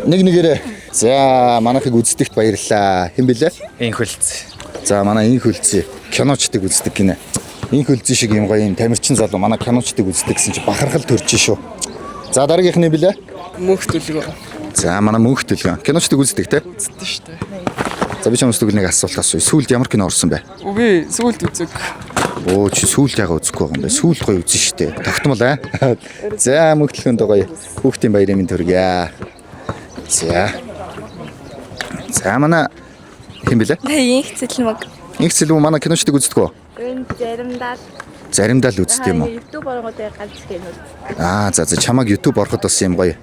S1: нэг нэгээрээ. За манайхыг үздэгт баярлалаа. Хэн бэлээ?
S5: Инх хөлц.
S1: За манай инх хөлцөө киночдыг үздэг гинэ. Инх хөлцөө шиг юм гоё юм тамирчин залуу манай киночдыг үздэг гэсэн чи бахархал төрж шүү. За дараагийнхны бэлээ?
S6: Мөнх төлгөө.
S1: За манай мөнх төлгөө. Киночдыг үздэг те?
S6: Үздэг шүү дээ.
S1: За би чамаас нэг асуулт асууя. Сүүлд ямар кино орсон бэ?
S6: Үгүй сүулт үзэг.
S1: Оо чи сүүлд яга үзэхгүй байгаа юм бэ? Сүүлд гоё үзэн штэ. Тогтмол аа. За мөнхлөнд гоё хүүхдийн баярын минь төргийа. За. За манай хэм бэлээ?
S3: Инх цэлмэг.
S1: Инх цэлмэг манай киночдыг үздэг үү?
S3: Заримдаа
S1: Заримдаа л үздэг юм уу?
S3: YouTube оргуудаар ганц кино.
S1: За чамаг YouTube ороход бас юм гоё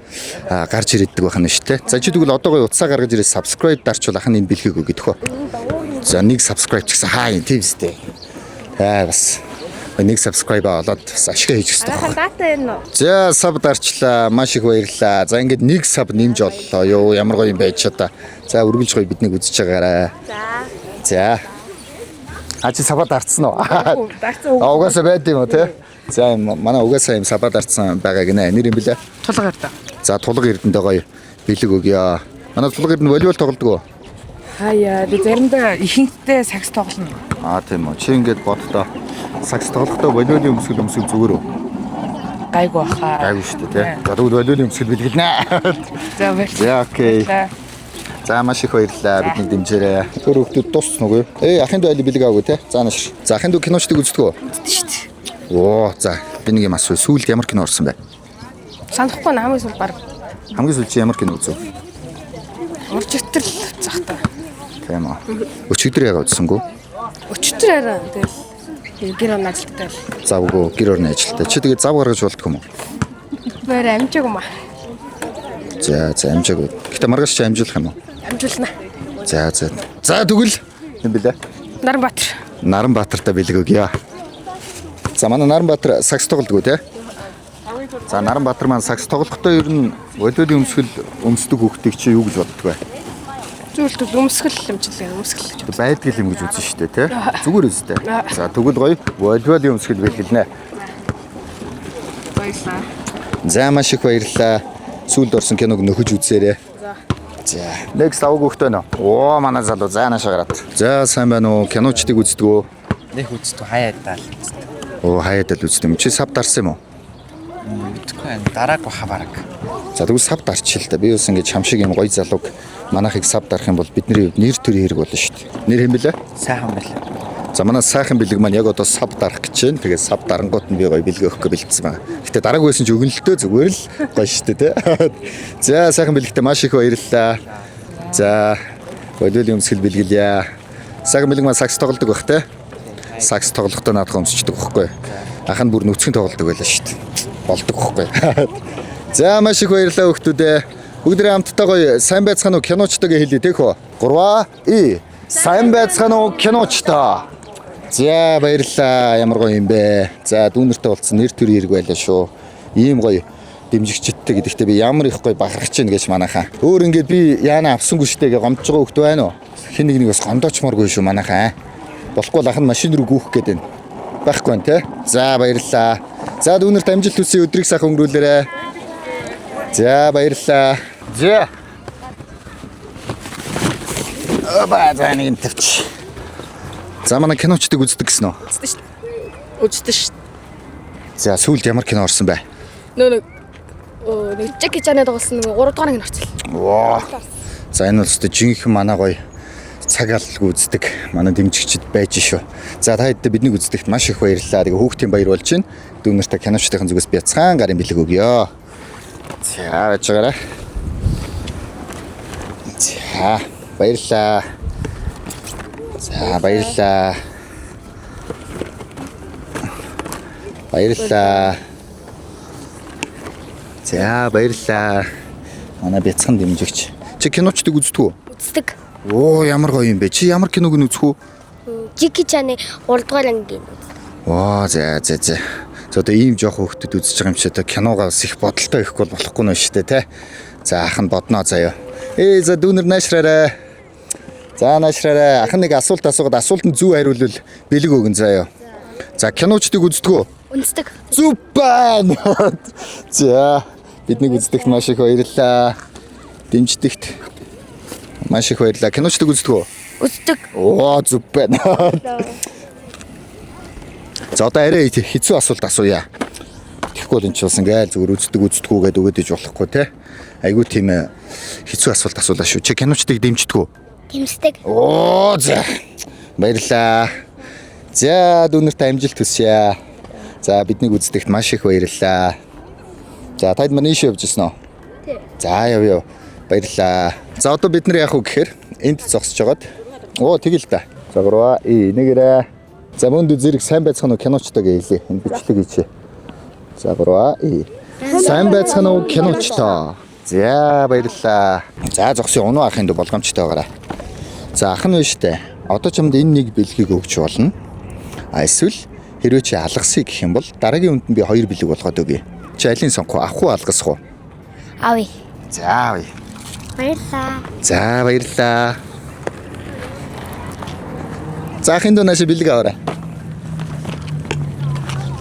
S1: гарч ирээддэг байх нь шүү дээ. За чи тэгвэл одоо гоё утсаа гаргаж ирээ subscribe дарчвал ахын энэ бэлгийг өгöd төхөө. За нэг subscribe ч гэсэн хаа юм тиймстэй. Бас нэг subscribe олоод бас ашиг хийж өсдөг.
S3: Дата энэ үү?
S1: За sub дарчлаа. Маш их баярлалаа. За ингээд нэг sub нэмж оллоо. Йоо ямар гоё юм байж чадаа. За үргэлж гоё биднийг үзэж байгаарай. За. Чи сабаа дарцсан уу?
S3: Дарцсан уу?
S1: Угаасаа байд юм уу те? За манай угаасаа юм сабаа дарцсан байгаа гинэ. Нэр юм бэлээ?
S6: Тулга ярдаа.
S1: За тулга эрдэндээ гоё бэлэг өгье. Манай тулга эрдэнд волейбол тоглодог уу?
S3: Хаяа, би заримдаа ихэнхдээ сакс тоглоно.
S1: Тийм үү. Чи ингээд боддоо сакс тоглохдоо волейболын өмсгөл зүгээр үү?
S3: Гайгүй баха.
S1: Гайгүй шүү дээ те. За тэгвэл волейболын өмсгөл бэлгэлнэ.
S3: За баярлалаа.
S1: За окей. За маш их баярлалаа. Бидний дэмжээрэй. Тэр хүмүүс дууссан уу? Ахын дүү али бэлэг аваагүй те. За нааш. За ахын дүү киночдыг үздэг үү?
S3: Үздэг шүү дээ.
S1: Оо за би нэг юм асууя. Сүүлд ямар кино орсон бэ?
S3: Санахгүй намайг сүл баг.
S1: Хамгийн сүүлд чи ямар кино үзв?
S3: Өчигдөр л захтаа.
S1: Тийм үү. Өчигдөр яга үзсэнгүү?
S3: Өчигдөр арай тэгэл гэр орны ажилттай л.
S1: Завгүй гэр орны ажилтай. Чи тэгээ зав гаргаж болдгоо юм уу?
S3: Бээр амжиг юм аа.
S1: За амжаагүй. Гэтэ маргааш чи амжуулах юм уу?
S3: Амжуулна.
S1: За тэгвэл юм бэлээ.
S3: Наранбаатар.
S1: Наранбаатартай бэлэг өгье. За манай Наранбаатар сакс тоглодог те. За Наранбаатар маань сакс тоглохдоо ер нь волейболын өмсдөг хүүхдийг чи юу гэж боддог вэ?
S3: Зүйлд өмсгөл хэмжлээ өмсгөл гэж.
S1: Байдаг юм гэж үзэн штэ те. Зүгээр үстэй. За тэгвэл гоё волейболын өмсгөл бэлгэлнэ.
S3: Баярлалаа.
S1: За маш их баярлалаа. Сүүлд орсон киног нөхөж үзээрэй. За. Next аваг хөхтэй нөө. Оо манай залуу зайнаа шагараад. За сайн байна уу? Киночдыг үздэг үү?
S5: Нэг үзтүү хаяадаа л үзтээ.
S1: Оо хаяадаа л үздэг юм. Чи сав дарсан юм уу?
S5: Мэдгүй байна. Дараагүй хавараг.
S1: За тэгвэл сав дарчих л да. Би бас ингэж хамшиг юм гоё залууг манайхыг сав дарах юм бол бидний нэр төрийн хэрэг болно шүү дээ. Нэр хэм бэлээ?
S5: Сайхан байл.
S1: За манай сайхан бэлэг маань яг одоо сав дарах гэж байна. Тэгээд сав дарангууд нь би гоё бэлэг өгөх гэж бэлдсэн байна. Гэтэ дараагүй байсан ч өгнөлтөө зүгээр л гоё шүү дээ, тэ. За сайхан бэлэгтээ маш их баярлалаа. За боловлын өмсгөл бэлгэлье. Сайхан бэлэг маань сакс тоглодог байх, тэ. Сакс тоглохдоо наадах өмсчдөг байхгүй. Ах нь бүр нүцгэн тоглодог байлаа шүү дээ. Болдог байхгүй. За маш их баярлалаа хүүхдүүдээ. Бүгдээ хамтдаа гоё сайн байцгаана уу киночтойгоо хэлье тэг хөө. 3 сайн байцгаана уу киночтой. За баярлалаа. Ямар гоё юм бэ. За дүүнэртэй болцсон нэр төрийн хэрэг байлаа шүү. Ийм гоё дэмжигчдтэй гэдэгтээ би ямар их гоё бахархаж байна гэж манайхаа. Өөр ингээд би яана авсангүй штэ гэж гомдж байгаа хөлт байна уу? Хин нэг бас гондоочмооргүй шүү манайхаа. Болохгүй л ах нь машин руу гүйх гээд байна. Байхгүй нэ тэ. За баярлалаа. За дүүнэрт амжилт хүсье өдрийг сайхан өнгөрүүлээрэй. За баярлалаа. За. За нэг тавч. За манай киночдыг үздэг гэсэн үү?
S3: Үздэг шүү.
S1: За сүүлд ямар кино орсон бэ?
S3: Нэг Жеки Чанад тоглосон нэг 3 дахь нэг орчихлоо.
S1: Ваа. За энэ бол өстой жинхэнэ манай гоё цаг алга үздэг манай дэмжигчд байж шүү. За та хэддээ бидний үздэгт маш их баярлалаа. Тэгээ хүүхдийн баяр болж байна. Дүүнэртээ киночдын зүгээс бяцхан гарын бэлэг өгье. За ажгаараа. За баярлалаа. За баярлалаа. Баярлалаа. За баярлалаа. Манай бяцхан дэмжигч. Чи киночдыг үздэг үү?
S2: Үздэг.
S1: Оо ямар гоё юм бэ. Чи ямар киног нь үзэх үү?
S2: Жеки Чаны 3 дугаар ангийн.
S1: Оо за. За одоо ийм жоох хөвгтөд үзэж байгаа юм чи одоо киногоос их бодолтой ихгүй бол болохгүй нэ шүү дээ те. За ах нь бодноо заяа. За дүүнэр наашраарай. За наашраарай. Ах нэг асуулт асуугаад асуултанд зөв хариулвал бэлэг өгөн заяа. За киночдыг үздэг үү?
S2: Үздэг.
S1: Зүпэн. За биднийг үздэгт маш их баярлалаа. Дэмждэгт маш их баярлалаа. Киночдыг үздэг үү?
S2: Үздэг.
S1: Оо зүпэн. За одоо арай хэцүү асуулт асууя. Тэгэхгүй бол энэ ч бас ингээл зүгээр үздэггүй гэдээ өгөөдөж болохгүй те. Айгуу тийм хэцүү асуулт асуулаа шүү. Чи киночдыг дэмждэг үү?
S2: Дэмждэг.
S1: Оо за. Баярлалаа. За дүүнэрт амжилт хүсье. За биднийг үздэгт маш их баярлалаа. За таад манай ийш явж гисэн үү? Тий. За яв. Баярлалаа. За одоо бид нар яах вэ гэхээр энд зогсож жагаад. Оо тэгэл та. За 3 нэгээрээ. За мөнд зэрэг сайн байцгаана уу киночтой гэлээ. Энд бичлэг хийчээ. За 3 сайн байцгаана уу киночтой. За баярлалаа. За зогсё унуу ахын дэ болгоомжтой байгаарай. За ах нь байна штэ. Одоо ч юмд энэ нэг бэлгийг өгч болно. Эсвэл хэрвээ чи алгасыг гэх юм бол дараагийн үнд нь би 2 бэлэг болгоод өгье. Чи алийг сонгох уу? Ах уу алгасах уу?
S2: Авъя.
S1: За авъя.
S2: Баярлалаа.
S1: За баярлалаа. За ахын дунаш бэлэг аваарай.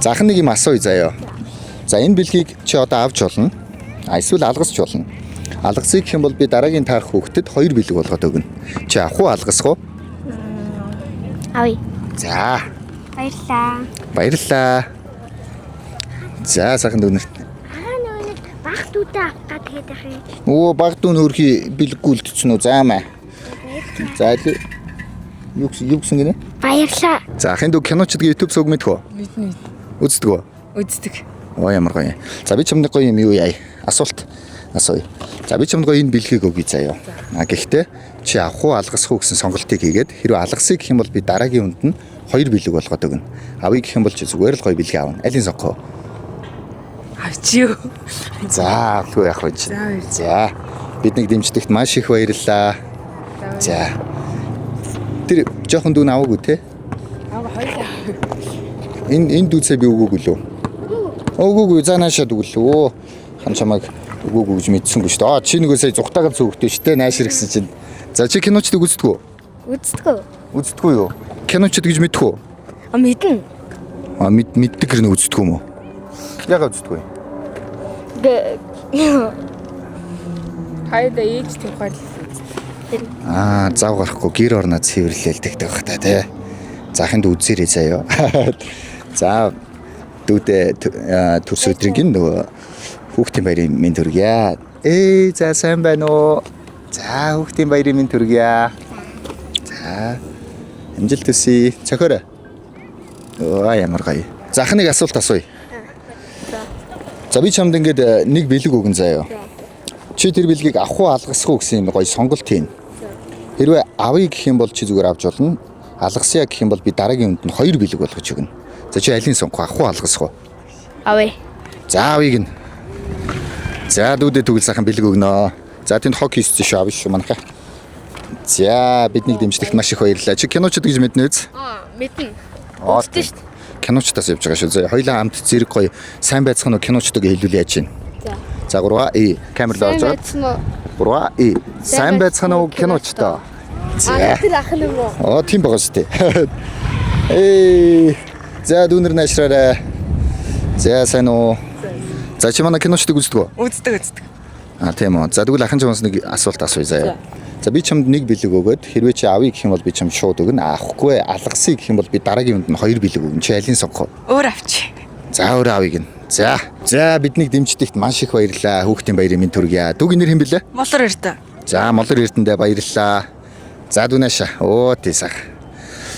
S1: За ах нэг юм асууя заяа. За энэ бэлгийг чи одоо авч болно. Эсвэл алгасч болно. Алгасыг гэх юм бол би дараагийн таарах хүүхдэд 2 бэлэг болгоод өгнө. Чи ах уу алгасах уу?
S2: Авъя.
S1: За.
S2: Баярлалаа.
S1: Баярлалаа. За сайхан дүүнэрт.
S2: Нэг баг дүүтэй авах гэдэг байх юм.
S1: Оо баг дүүн хөрхи бэлэггүй үлдчихсэн үү? Заамаа. За юу гэсэн гинэ?
S2: Баярлалаа.
S1: За ахын дүү киночдгийн YouTube сувг мэдэх үү?
S3: Мэднэ.
S1: Үздэг үү?
S3: Үздэг.
S1: Оо ямар гоё. За би чамд гоё юм юу яа? Асуулт асууя. За би чамд гоё энэ бэлгийг өгье заяа. Гэхдээ чи авах уу алгасах уу гэсэн сонголтыг хийгээд хэрвээ алгасыг гэх юм бол би дараагийн үнд нь 2 бэлэг болгоод өгнө. Авъя гэх юм бол чи зүгээр л гоё бэлэг аавна. Алийг сонгох уу?
S3: Авчиё.
S1: За авах яах вэ? За биднийг дэмждэгт маш их баярлалаа. За тэр жоохон дүүн аваагүй те?
S3: Аваа хоёлаа.
S1: Энэ дүүцээ би өгөөгүй лөө. Өгөөгүй занаашаад өглөө. Хан чамайг өгөөгүй гэж мэдсэнгүй шүү дээ. Чи нөгөө сая зүхтаагаар цөөхтэй шүү дээ. Наашир гэсэн чинь. За чи киночдыг үздэг үү?
S2: Үздэг.
S1: Үздэггүй юу? Киночд гэж мэдэх үү?
S2: Мэднэ.
S1: Мэддэг гэрнэ үздэггүй юм уу? Ягаад үздэггүй?
S3: Хайда ээж тухай.
S1: Зав гарахгүй гэр орноо цэвэрлэлдэг байх та тий. За ахын дүү үзээрэй заяа. За дүүдээ төрс өдрийн нөгөө хүүхдийн баярын мэнд хүргье. За сайн байна уу? За хүүхдийн баярын минь төргийа. За амжилт хүсье. Цохороо. Оо ямар гоё. За ах нэг асуулт асууя. За би чамд ингээд нэг бэлэг өгөн заяа. Чи тэр бэлгийг авах уу алгасах уу гэсэн юм гоё сонголт хийн. Хэрвээ авъя гэх юм бол чи зүгээр авч болно. Алгасъя гэх юм бол би дараагийн үнд нь 2 бэлэг болгож өгнө. За чи алийг сонгох авах уу алгасах уу?
S2: Авъя.
S1: За авъя гин. За дүүдээ түгэл сайхан бэлэг өгнө. За тэнд хок хийсэн шүү авъя шүү манайхаа. За бидний дэмжлэгт маш их баярлалаа. Чи киночод гэж мэднэ үз?
S2: Мэднэ.
S1: Үзтээ шүү дээ. Киночдоос явж байгаа шүү. За хоёлаа хамт зэрэг гоё сайн байцгаана уу киночдыг хэлүүлээ яаж чинь. За 3 камер л орж байгаа. 3 сайн байцгаана уу киночдоо. За
S2: Тэр ах нь юм уу?
S1: тийм байгаа шүү дээ. За дүүнэр наашраарай. За сайн уу. За чи манай киночдыг үздэг үү?
S3: Үздэг.
S1: Тийм үү. За тэгвэл ахын чамаас нэг асуулт асууя заяа. За би чамд нэг бэлэг өгөөд хэрвээ чи авъя гэх юм бол би чамд шууд өгнө. Авахгүй алгасъя гэх юм бол би дараагийн үнд нь 2 бэлэг өгнө. Чи алийг сонгох уу?
S3: Өөр авчи.
S1: За өөр авъя гин. За биднийг дэмждэгт маш их баярлалаа. Хүүхдийн баярын минь төргийа. Дүүгийн нэр хэн бэлээ?
S3: Молор өртөө.
S1: За Молор Эрдэндээ баярлалаа. За дүүнээш. Тийсах.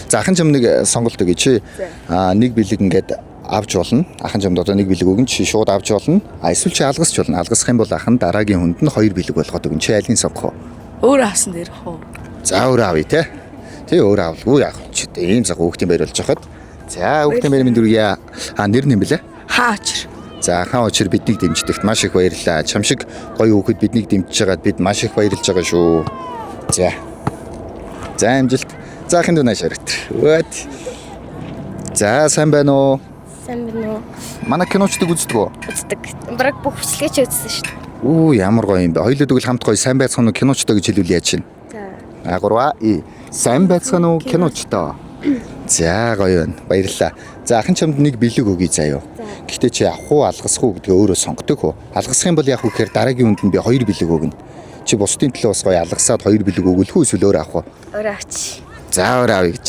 S1: За ахын чам нэг сонголт өгье чи. Нэг бэлэг ингээд авч болно. Ахын чамд одоо нэг бэлэг өгөн чи шууд авч болно. Эсвэл чи алгасч болно. Алгасах юм бол ахын дараагийн хүнд нь 2 бэлэг болгоод өгнө. Чи алийг сонгох уу?
S3: Өөр авсан дээр хөө.
S1: За өөр авъя те. Тэгээ өөр авалгүй яах вэ? Чи ийм цаг хүүхдийн баяр болж хахад. За хүүхдийн баяр минь дүргийа. Нэр нь юм бэлээ?
S3: Хаач.
S1: За хаан очир биднийг дэмждэгт маш их баярлалаа. Чам шиг гоё хүүхэд биднийг дэмжиж байгаад бид маш их баярлж байгаа шүү. За амжилт. За ахын дүүнээс өргөт. За сайн байна уу?
S2: Сайн байна уу?
S1: Манай киночдыг үздэг үү?
S2: Үздэг. Бараг бүх хүслэгээ ч үзсэн шүү дээ.
S1: Ямар гоё юм бэ. Хоёулаа тэгвэл хамт гоё сайн байцгаана уу киночдоо гэж хэлүүл яаж чинь. За 3 сайн байцгаана уу киночдоо. За гоё байна. Баярлалаа. За ахын чамд нэг бэлэг өгье заяа. Гэхдээ чи авах уу алгасах уу гэдгээ өөрөө сонгодог хөө. Алгасах юм бол яах вэ гэхээр дараагийн үнд нь би 2 бэлэг өгнө. Чи бусдын төлөө бас гоё алгасаад 2 бэлэг өгөх үү эсвэл өөр авах уу?
S2: Өөр авчи.
S1: За өөр авъя гэж.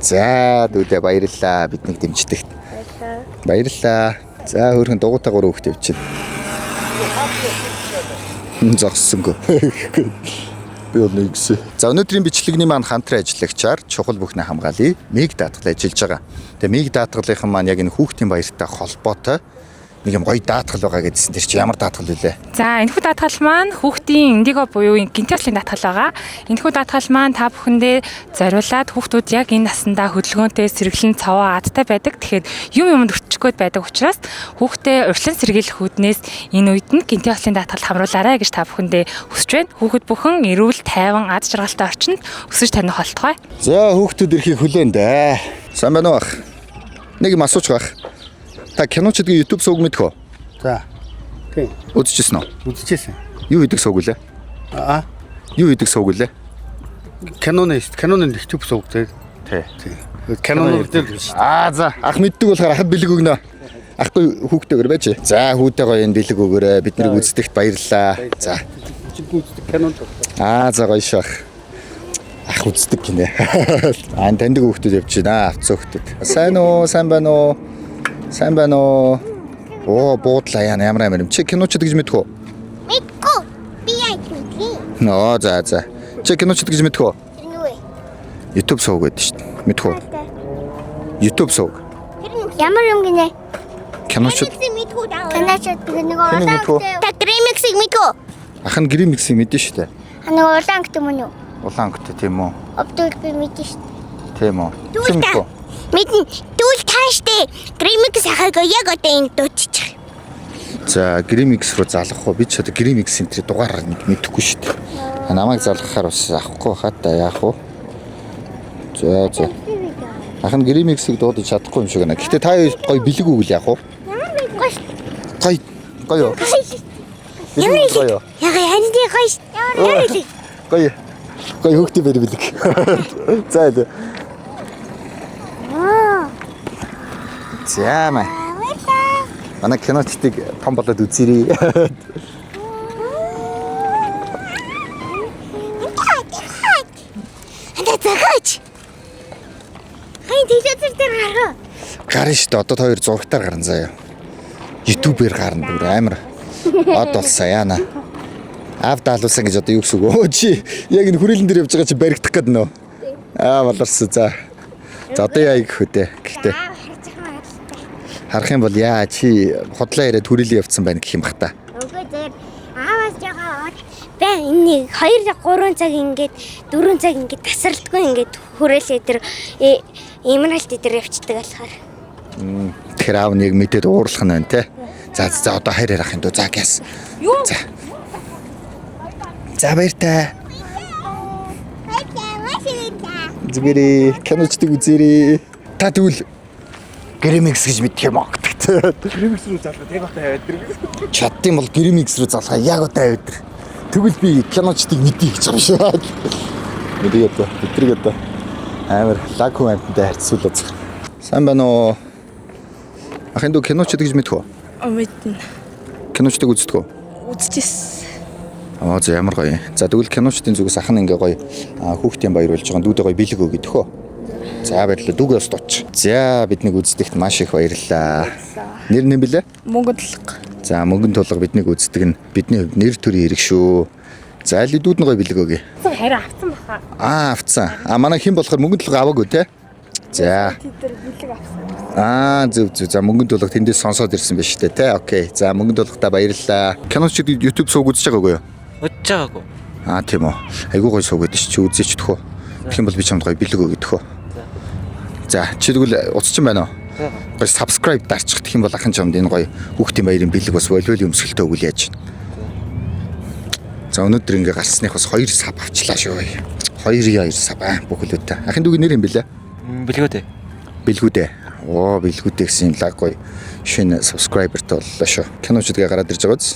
S1: За дүүдээ баярлалаа биднийг дэмждэгт. Баярлалаа. За хөөрхөн дугуйтаагаар хөөхт явчихна. Зогссонгүй. Би бол нэгсэн. За өнөөдрийн бичлэгний маань хамтран ажиллагчаар чухал бүхнээ хамгаалъя. Миг даатгал ажиллаж байгаа. Тэгээ миг даатгалын маань яг энэ хүүхдийн баяртай холбоотой нэг юм гоё даатгал байгаа гэдсэн. Тэр чи ямар даатгал вүлээ?
S7: За энэхүү даатгал маань хүүхдийн индиго буюу гинтяслын даатгал байгаа. Энэхүү даатгал маань та бүхэндээ зориулаад хүүхдүүд яг энэ наснда хөдөлгөөнтэй сэргэлэн цаваа адтай байдаг. Тэгэхээр юмд өччих гээд байдаг учраас хүүхдээ урьдчилан сэргийлэх үүднээс энэ үед нь гинтяслын даатгал хамруулаарай гэж та бүхэндээ хүсэж байна. Хүүхэд бүхэн эрүүл, тайван, ад жаргалтай орчинд өсөж таних болтугай.
S1: За хүүхдүүд эрхийг хүлээн дээ. Сайн байна уу ах? Нэг юм асууж байх. Та киночдгийн YouTube сувг мэдэх үү?
S8: За. Тийм.
S1: Үзчихсэн үү?
S8: Үзчихсэн.
S1: Юу хийдэг сувг лээ? Юу хийдэг сувг лээ?
S8: Canon YouTube сувг тий. Canon дээр шүү.
S1: За ах мэддэг болохоор ахад бэлэг өгнө. Ахгүй хүүхдтэйгээр байж. За хүүтэйгээ энэ бэлэг өгөөрэй. Бид нарыг үздэгт баярлалаа. За.
S8: Canon.
S1: За гоё шах. Ах үздэг гинэ. Таньдаг хүүхдүүд явж байна. Авцсан хүүхдүүд. Сайн уу? Сайн байна уу? Сайн байна уу? Буудлаа ямар юм. Чи киночд гэж мэдэх үү?
S2: Мэдгүй. Би яг мэдээ.
S1: За. Чи киночд гэж мэдэх үү?
S2: Тэр нүвэ.
S1: YouTube сувг гэдэг шүү дээ. Мэдэх үү? YouTube сувг.
S2: Ямар юм гинэ?
S1: Киночд.
S2: Киночд нэг улаан. Та Grimix-ийг мэдгүй.
S1: Ах нь Grimix-ийг мэдэн шүү дээ.
S2: Нэг улаан гэдэг мөн үү?
S1: Улаан гэдэг тийм үү?
S2: Обдол би мэдэн шүү дээ.
S1: Тийм үү? Чи мэдэх үү?
S2: Мэдэн. Түл тааштай. Grimix ахайг яг одоо энэ дуудчих.
S1: За Grimix руу залгах уу? Би ч одоо Grimix центрийн дугаараар мэдэхгүй шүү дээ. Намайг залгахаар бас авахгүй хата яах вэ? За. Ах нь Grimix-ийг дуудаж чадахгүй юм шиг байна. Гэхдээ та гоё бэлэг өгөл яах вэ? Гоё. Бэлэг гоё.
S2: Яга ханьди гоё.
S1: Гоё. Гоё хүүхдээ бэлэг. За. За маа. Манай киночдыг том болоод үзээрэй.
S2: Загаач. Хай телевизээр гараа.
S1: Гарна шүү дээ. Одоо хоёр зурагтаар гарна заяа. YouTube-ээр гарна бүр амар. Од болсон яана. Авд алуулсан гэж одоо юу гэсэн үг вэ? Чи яг энэ хүрээлэн дээр явж байгаа чи баригдах гээд нөө. Болорсон за. За одоо яа гэх үү? Гэхдээ харах юм бол яа чи хотлоо ирээд хүрээлэн явцсан байна гэх юм бах та.
S2: Үгүй зэрэг ааваас жагаа бай энэ 2-3 цаг ингээд 4 цаг ингээд тасралтгүй ингээд хүрээлээ тэр имралт дээр явчихдаг болохоор.
S1: Тэгэхээр аав нэг мэдээд уурлах нь байна те. За одоо хайраар ах юм дөө. За гяс. За. За баяртай. Зүгээр киночдыг үзээрэй. Та тэгвэл Гримикс гэж мэдэх юм аа.
S5: Гримикс рүү залгаад яг одоо хаваад дэр.
S1: Чадсан бол Гримикс рүү залгаа яг одоо хаваад дэр. Тэгвэл би киночдыг мэдээ гэж байгаа шүү. Мэдээ одоо битрэг одоо амар лаку амттай харьцуулаад. Сайн байна уу? Ахын дүү киночд гэж мэдэх үү?
S3: Мэднэ.
S1: Киночдыг үздэг үү?
S3: Үзчихсэн.
S1: За ямар гоё. За тэгвэл киночдын зүгээс ахын ингээ гоё хүүхдийн баяр болж байгаа дүүдээ гоё бэлэг өгөх үү? За баярлалаа. Дүүгээ бас дууч. За биднийг үздэгт маш их баярлалаа. Нэр нь юм блэ?
S3: Мөнгөнд тулга.
S1: За мөнгөнд тулга биднийг үздэг нь бидний хувьд нэр төрийн хэрэг шүү. За аль дүүд нь гоё бэлэг өгье.
S7: Харин авсан баха.
S1: Авцсан. Манай хэн болохоор мөнгөнд тулга аваагүй те. За. Зөв. За мөнгөнд тулга тэндээс сонсоод ирсэн байж тээ те. Окей. За мөнгөнд тулгата баярлалаа. Киночд YouTube сууг үзэж байгаагүй юу?
S5: Үзэж байгаагүй.
S1: Тийм үү. Айгуу гоё суугаад чи үзээч төхөө. Тэгэх юм бол би чамд гоё бэлэг өгье төхөө. За чи тэгвэл уцчин байна уу? Гоё subscribe дарчих. Тэгэх юм бол ахын чамд энэ гоё хүүхдийн баярын бэлэг бас волейбол өмсгөлтөө өгөл яаж. За өнөөдөр ингээ гарсных бас 2 сав авчлаа шүү. 2 сав бүхэлдээ. Ахын дүүгийн нэр юм бэлээ?
S5: Бэлгүүдээ.
S1: Бэлгүүдээ. Бэлгүүдээ гэсэн лаг гоё шинэ subscriber-тай боллоо шүү. Киночдгээ гараад ирж байгаа биз?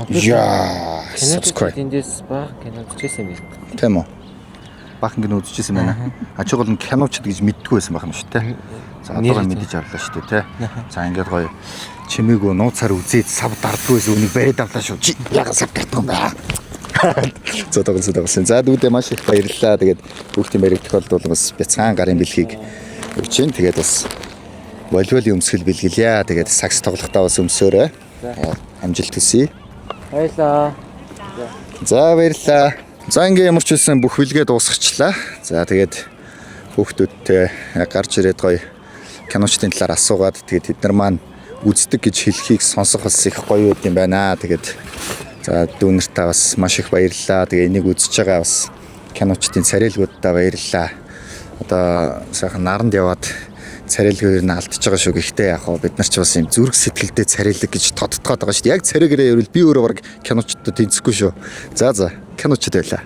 S1: Яа, subscribe.
S5: Эндээс баг кино үзчихсэн юм байна.
S1: Тийм үү? Баахан кино үзчихсэн байна. Ачиг бол киночд гэж мэддэггүй байсан байх юм шүү те. За одоо мэдэж авлаа шүү те. За ингээд гоё чимээгөө нууцаар үзээд сав дардгүйс үнийг бариад авлаа шүү. Чи яга сав дардгүй юм байна. За дүүдээ маш их баярлалаа. Тэгээд хүүхдийн баярыг тохиолдуулан бас бяцхан гарын бэлгийг өгч जैन. Тэгээд бас волейболын өмсгөл бэлгэлье. Тэгээд сакс тоглохдоо бас өмсөөрэй. Амжилт хүсье.
S5: Баярлалаа.
S1: За баярлалаа. За ингээ ямар ч үсэн бүх бэлгээ дуусгачлаа. За тэгээд хүүхдүүдтэй гарч ирээд гоё киночдын талаар асуугаад тэгээд тэд нар маань үздэг гэж хэлхийг сонсох бас их гоё байд юм байна. Тэгээд за дүүнэртээ бас маш их баярлалаа. Тэгээ энийг үзэж байгаа бас киночдын царайлгуудаа баярлалаа. Одоо сайхан наранд яваад царайлгаа ер нь алдчихж байгаа шүү. Гэхдээ яг хоо бид нар ч бас юм зүрх сэтгэлдээ царайлаг гэж тодтогоод байгаа шүү. Яг царайгаараа ярил би өөрөө баг киночдод тэнцэхгүй шүү. За киночд байлаа.